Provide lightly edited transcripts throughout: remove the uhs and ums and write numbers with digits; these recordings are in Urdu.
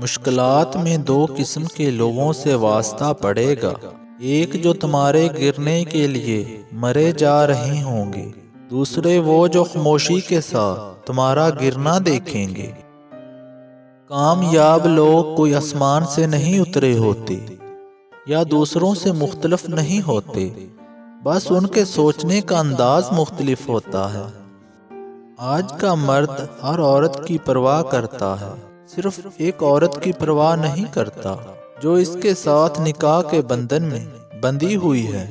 مشکلات میں دو قسم کے لوگوں سے واسطہ پڑے گا، ایک جو تمہارے گرنے کے لیے مرے جا رہے ہوں گے، دوسرے وہ جو خاموشی کے ساتھ تمہارا گرنا دیکھیں گے۔ کامیاب لوگ کوئی آسمان سے نہیں اترے ہوتے یا دوسروں سے مختلف نہیں ہوتے، بس ان کے سوچنے کا انداز مختلف ہوتا ہے۔ آج کا مرد ہر عورت کی پرواہ کرتا ہے، صرف ایک عورت کی پرواہ نہیں کرتا جو اس کے ساتھ نکاح کے بندھن میں بندھی ہوئی ہے۔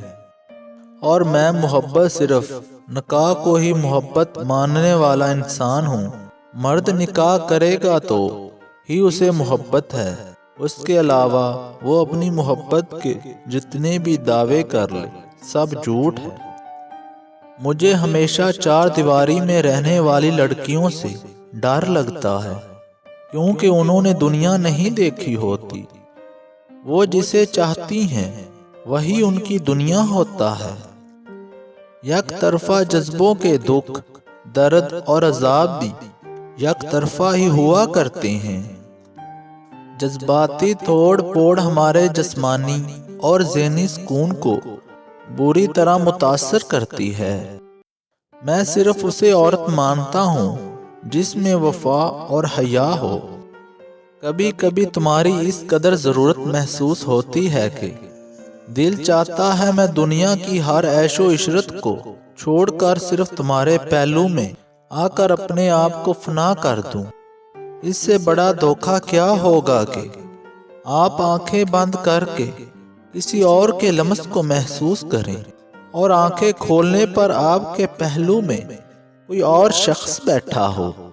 اور میں محبت صرف نکاح کو ہی محبت ماننے والا انسان ہوں۔ مرد نکاح کرے گا تو ہی اسے محبت ہے، اس کے علاوہ وہ اپنی محبت کے جتنے بھی دعوے کر لے سب جھوٹ ہے۔ مجھے ہمیشہ چار دیواری میں رہنے والی لڑکیوں سے ڈر لگتا ہے، کیونکہ انہوں نے دنیا نہیں دیکھی ہوتی۔ وہ جسے چاہتی ہیں وہی ان کی دنیا ہوتا ہے۔ یک طرفہ جذبوں کے دکھ، درد اور عذاب بھی یک طرفہ ہی ہوا کرتے ہیں۔ جذباتی توڑ پھوڑ ہمارے جسمانی اور ذہنی سکون کو بری طرح متاثر کرتی ہے۔ میں صرف اسے عورت مانتا ہوں جس میں وفا اور حیا ہو۔ کبھی کبھی تمہاری اس قدر ضرورت محسوس ہوتی ہے کہ دل چاہتا ہے میں دنیا کی ہر عیش و عشرت کو چھوڑ کر صرف تمہارے پہلو میں آ کر اپنے آپ کو فنا کر دوں۔ اس سے بڑا دھوکہ کیا ہوگا کہ آپ آنکھیں بند کر کے کسی اور کے لمس کو محسوس کریں اور آنکھیں کھولنے پر آپ کے پہلو میں کوئی اور شخص بیٹھا ہو۔